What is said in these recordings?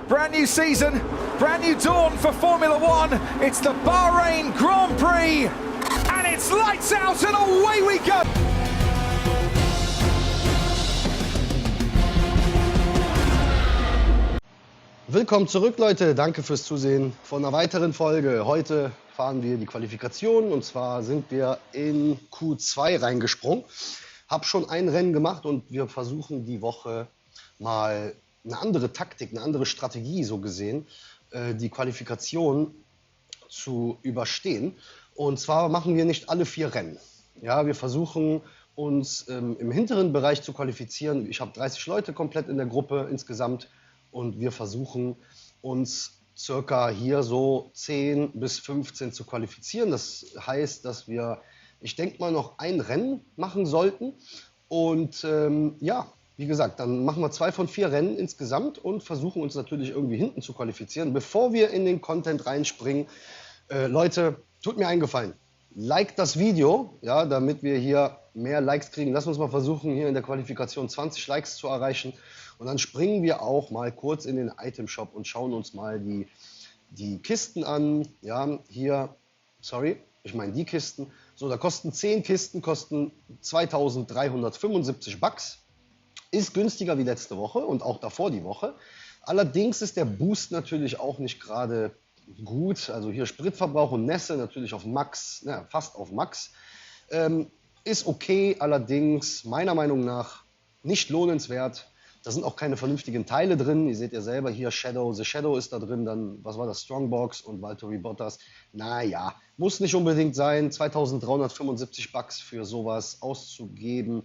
Brand new season, brand new dawn for Formula One. It's the Bahrain Grand Prix, and it's lights out and away we go. Willkommen zurück, Leute. Danke fürs Zusehen von einer weiteren Folge. Heute fahren wir die Qualifikation und zwar sind wir in Q2 reingesprungen. Hab schon ein Rennen gemacht und wir versuchen die Woche mal eine andere Taktik, eine andere Strategie so gesehen, die Qualifikation zu überstehen. Und zwar machen wir nicht alle 4 Rennen. Ja, wir versuchen uns im hinteren Bereich zu qualifizieren. Ich habe 30 Leute komplett in der Gruppe insgesamt und wir versuchen uns circa hier so 10 bis 15 zu qualifizieren. Das heißt, dass wir, ich denke mal, noch ein Rennen machen sollten. Und ja, wie gesagt, dann machen wir 2 von 4 Rennen insgesamt und versuchen uns natürlich irgendwie hinten zu qualifizieren. Bevor wir in den Content reinspringen, Leute, tut mir einen Gefallen. Liked das Video, ja, damit wir hier mehr Likes kriegen. Lass uns mal versuchen, hier in der Qualifikation 20 Likes zu erreichen. Und dann springen wir auch mal kurz in den Item Shop und schauen uns mal die Kisten an. Ja, hier, sorry, ich meine die Kisten. So, da kosten 10 Kisten, kosten 2375 Bucks. Ist günstiger wie letzte Woche und auch davor die Woche. Allerdings ist der Boost natürlich auch nicht gerade gut. Also hier Spritverbrauch und Nässe natürlich auf Max, ja, fast auf Max. Ist okay, allerdings meiner Meinung nach nicht lohnenswert. Da sind auch keine vernünftigen Teile drin. Ihr seht ja selber hier Shadow. The Shadow ist da drin. Dann, was war das? Strongbox und Valtteri Bottas. Naja, muss nicht unbedingt sein. 2375 Bucks für sowas auszugeben.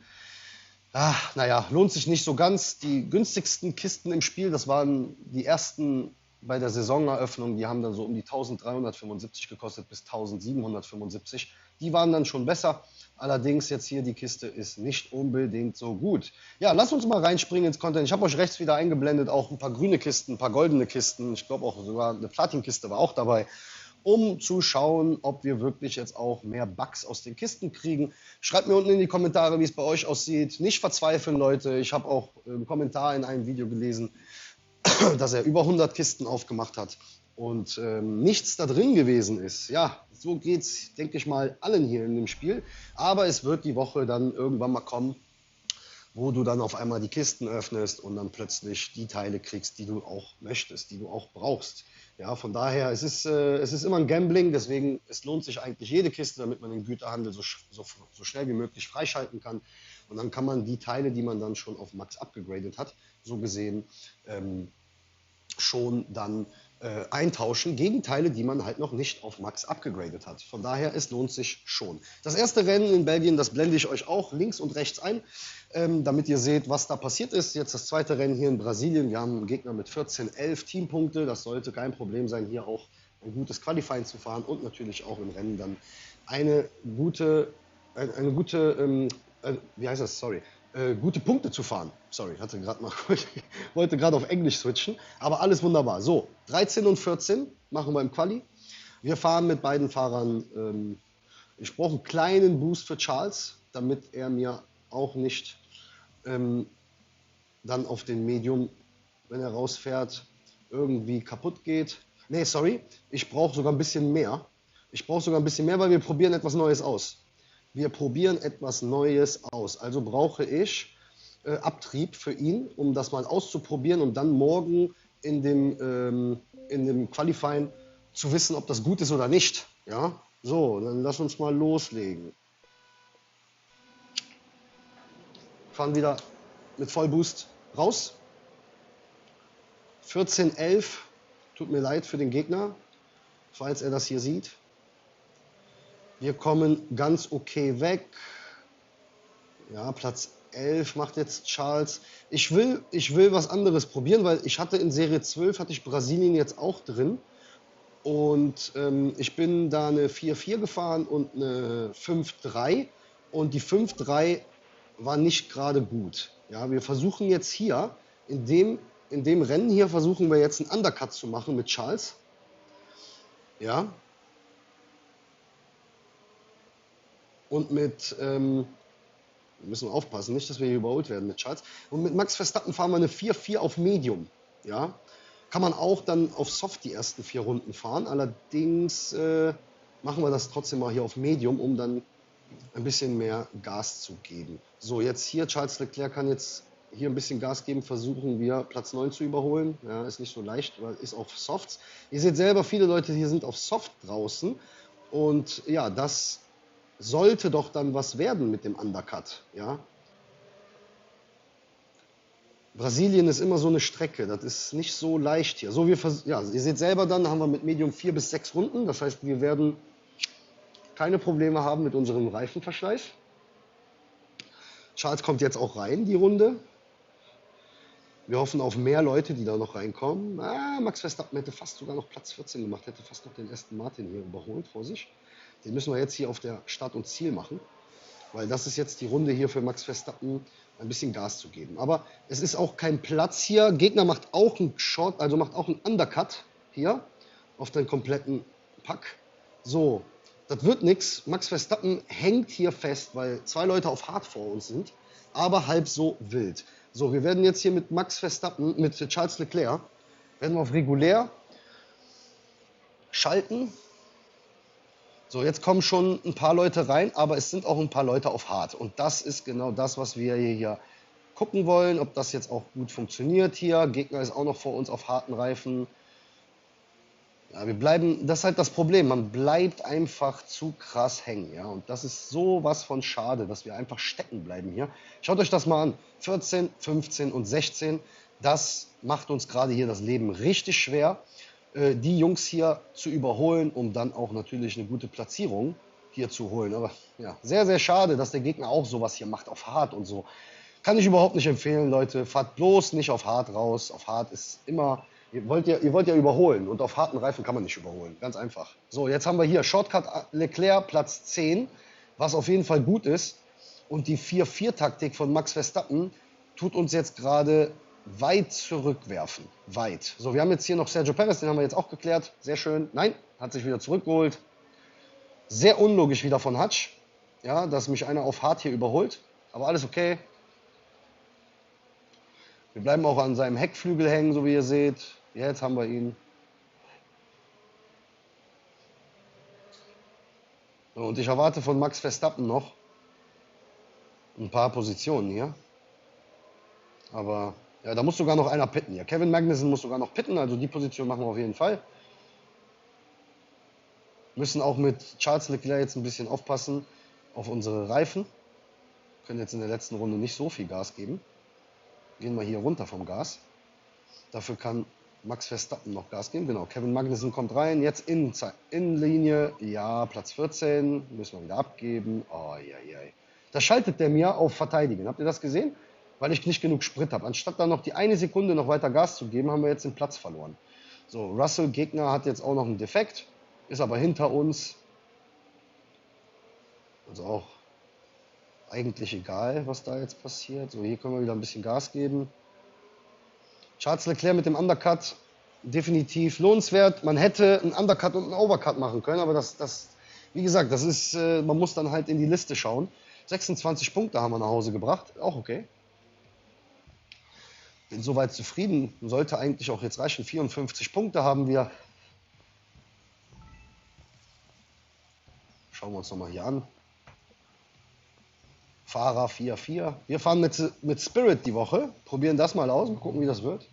Ach, naja, lohnt sich nicht so ganz. Die günstigsten Kisten im Spiel, das waren die ersten bei der Saisoneröffnung. Die haben dann so um die 1375 gekostet bis 1775. Die waren dann schon besser. Allerdings jetzt hier die Kiste ist nicht unbedingt so gut. Ja, lasst uns mal reinspringen ins Content. Ich habe euch rechts wieder eingeblendet, auch ein paar grüne Kisten, ein paar goldene Kisten. Ich glaube auch sogar eine Platinkiste war auch dabei, um zu schauen, ob wir wirklich jetzt auch mehr Bucks aus den Kisten kriegen. Schreibt mir unten in die Kommentare, wie es bei euch aussieht. Nicht verzweifeln, Leute. Ich habe auch einen Kommentar in einem Video gelesen, dass er über 100 Kisten aufgemacht hat und nichts da drin gewesen ist. Ja, so geht's, denke ich mal, allen hier in dem Spiel. Aber es wird die Woche dann irgendwann mal kommen, wo du dann auf einmal die Kisten öffnest und dann plötzlich die Teile kriegst, die du auch möchtest, die du auch brauchst. Ja, von daher, es ist immer ein Gambling, deswegen es lohnt sich eigentlich jede Kiste, damit man den Güterhandel so schnell wie möglich freischalten kann. Und dann kann man die Teile, die man dann schon auf Max abgegradet hat, so gesehen schon dann eintauschen gegen Teile, die man halt noch nicht auf Max abgegradet hat. Von daher, es lohnt sich schon. Das erste Rennen in Belgien, das blende ich euch auch links und rechts ein, damit ihr seht, was da passiert ist. Jetzt das zweite Rennen hier in Brasilien. Wir haben einen Gegner mit 14-11 Teampunkte. Das sollte kein Problem sein, hier auch ein gutes Qualifying zu fahren und natürlich auch im Rennen dann gute Punkte zu fahren. Sorry, wollte gerade auf Englisch switchen, aber alles wunderbar. So, 13 und 14 machen wir im Quali. Wir fahren mit beiden Fahrern. Ich brauche einen kleinen Boost für Charles, damit er mir auch nicht dann auf den Medium, wenn er rausfährt, irgendwie kaputt geht. Nee, sorry, ich brauche sogar ein bisschen mehr. Weil wir probieren etwas Neues aus. Also brauche ich Abtrieb für ihn, um das mal auszuprobieren und dann morgen in dem Qualifying zu wissen, ob das gut ist oder nicht. Ja? So, dann lass uns mal loslegen. Fahren wieder mit Vollboost raus. 14-11, tut mir leid für den Gegner, falls er das hier sieht. Wir kommen ganz okay weg. Ja, Platz 11 macht jetzt Charles. Ich will was anderes probieren, weil ich hatte in Serie 12 hatte ich Brasilien jetzt auch drin. Und ich bin da eine 4-4 gefahren und eine 5-3. Und die 5-3 war nicht gerade gut. Ja, wir versuchen jetzt hier, in dem Rennen hier versuchen wir jetzt einen Undercut zu machen mit Charles. Ja. Und mit, wir müssen aufpassen, nicht, dass wir hier überholt werden mit Charles. Und mit Max Verstappen fahren wir eine 4-4 auf Medium. Ja? Kann man auch dann auf Soft die ersten 4 Runden fahren. Allerdings machen wir das trotzdem mal hier auf Medium, um dann ein bisschen mehr Gas zu geben. So, jetzt hier, Charles Leclerc kann jetzt hier ein bisschen Gas geben, versuchen wir Platz 9 zu überholen. Ja, ist nicht so leicht, weil ist auf Softs. Ihr seht selber, viele Leute hier sind auf Soft draußen. Und ja, das sollte doch dann was werden mit dem Undercut. Ja? Brasilien ist immer so eine Strecke, das ist nicht so leicht hier. So, ja, ihr seht selber dann, haben wir mit Medium 4 bis 6 Runden. Das heißt, wir werden keine Probleme haben mit unserem Reifenverschleiß. Charles kommt jetzt auch rein, die Runde. Wir hoffen auf mehr Leute, die da noch reinkommen. Max Verstappen hätte fast sogar noch Platz 14 gemacht, hätte fast noch den Aston Martin hier überholt vor sich. Den müssen wir jetzt hier auf der Start und Ziel machen, weil das ist jetzt die Runde hier für Max Verstappen, ein bisschen Gas zu geben. Aber es ist auch kein Platz hier. Gegner macht auch einen Short, also macht auch einen Undercut hier auf den kompletten Pack. So, das wird nichts. Max Verstappen hängt hier fest, weil 2 Leute auf Hard vor uns sind, aber halb so wild. So, wir werden jetzt hier mit Max Verstappen, mit Charles Leclerc, werden wir auf regulär schalten. So, jetzt kommen schon ein paar Leute rein, aber es sind auch ein paar Leute auf Hard. Und das ist genau das, was wir hier gucken wollen, ob das jetzt auch gut funktioniert hier. Gegner ist auch noch vor uns auf harten Reifen. Ja, wir bleiben, das ist halt das Problem, man bleibt einfach zu krass hängen, ja, und das ist sowas von schade, dass wir einfach stecken bleiben hier. Schaut euch das mal an, 14, 15 und 16, das macht uns gerade hier das Leben richtig schwer, die Jungs hier zu überholen, um dann auch natürlich eine gute Platzierung hier zu holen. Aber ja, sehr, sehr schade, dass der Gegner auch sowas hier macht auf Hard und so. Kann ich überhaupt nicht empfehlen, Leute, fahrt bloß nicht auf Hard raus, auf Hard ist immer... Ihr wollt ja überholen und auf harten Reifen kann man nicht überholen. Ganz einfach. So, jetzt haben wir hier Shortcut Leclerc Platz 10, was auf jeden Fall gut ist. Und die 4-4-Taktik von Max Verstappen tut uns jetzt gerade weit zurückwerfen. Weit. So, wir haben jetzt hier noch Sergio Perez, den haben wir jetzt auch geklärt. Sehr schön. Nein, hat sich wieder zurückgeholt. Sehr unlogisch wieder von Hutch. Ja, dass mich einer auf hart hier überholt. Aber alles okay. Wir bleiben auch an seinem Heckflügel hängen, so wie ihr seht. Jetzt haben wir ihn. Und ich erwarte von Max Verstappen noch ein paar Positionen hier. Aber ja, da muss sogar noch einer pitten hier. Kevin Magnussen muss sogar noch pitten, also die Position machen wir auf jeden Fall. Müssen auch mit Charles Leclerc jetzt ein bisschen aufpassen auf unsere Reifen. Können jetzt in der letzten Runde nicht so viel Gas geben. Gehen wir hier runter vom Gas. Dafür kann Max Verstappen noch Gas geben. Genau, Kevin Magnussen kommt rein. Jetzt Innenlinie. Ja, Platz 14. Müssen wir wieder abgeben. Oh, ja. Da schaltet der mir auf Verteidigen. Habt ihr das gesehen? Weil ich nicht genug Sprit habe. Anstatt dann noch die eine Sekunde noch weiter Gas zu geben, haben wir jetzt den Platz verloren. So, Russell, Gegner, hat jetzt auch noch einen Defekt. Ist aber hinter uns. Also auch eigentlich egal, was da jetzt passiert. So, hier können wir wieder ein bisschen Gas geben. Charles Leclerc mit dem Undercut, definitiv lohnenswert. Man hätte einen Undercut und einen Overcut machen können, aber wie gesagt, das ist, man muss dann halt in die Liste schauen. 26 Punkte haben wir nach Hause gebracht, auch okay. Bin soweit zufrieden, sollte eigentlich auch jetzt reichen. 54 Punkte haben wir. Schauen wir uns nochmal hier an. Fahrer 4-4. Wir fahren mit Spirit die Woche, probieren das mal aus und gucken, wie das wird.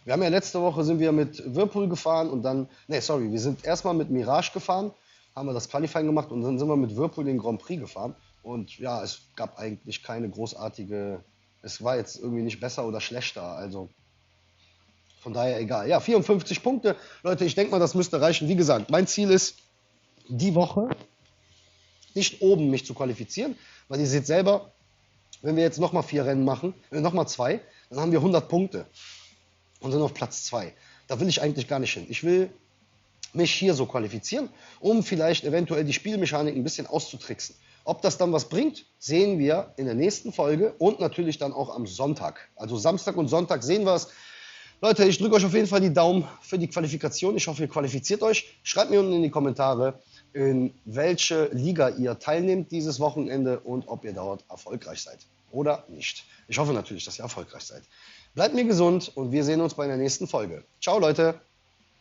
Wir haben ja letzte Woche sind wir mit Whirlpool gefahren und dann, wir sind erstmal mit Mirage gefahren, haben wir das Qualifying gemacht und dann sind wir mit Whirlpool den Grand Prix gefahren. Und ja, es gab eigentlich keine großartige, es war jetzt irgendwie nicht besser oder schlechter, also von daher egal. Ja, 54 Punkte. Leute, ich denke mal, das müsste reichen. Wie gesagt, mein Ziel ist, die Woche nicht oben mich zu qualifizieren, weil ihr seht selber, wenn wir jetzt nochmal 4 Rennen machen, nochmal 2, dann haben wir 100 Punkte und sind auf Platz 2. Da will ich eigentlich gar nicht hin. Ich will mich hier so qualifizieren, um vielleicht eventuell die Spielmechanik ein bisschen auszutricksen. Ob das dann was bringt, sehen wir in der nächsten Folge und natürlich dann auch am Sonntag. Also Samstag und Sonntag sehen wir es. Leute, ich drücke euch auf jeden Fall die Daumen für die Qualifikation. Ich hoffe, ihr qualifiziert euch. Schreibt mir unten in die Kommentare, in welche Liga ihr teilnehmt dieses Wochenende und ob ihr dort erfolgreich seid oder nicht. Ich hoffe natürlich, dass ihr erfolgreich seid. Bleibt mir gesund und wir sehen uns bei der nächsten Folge. Ciao, Leute.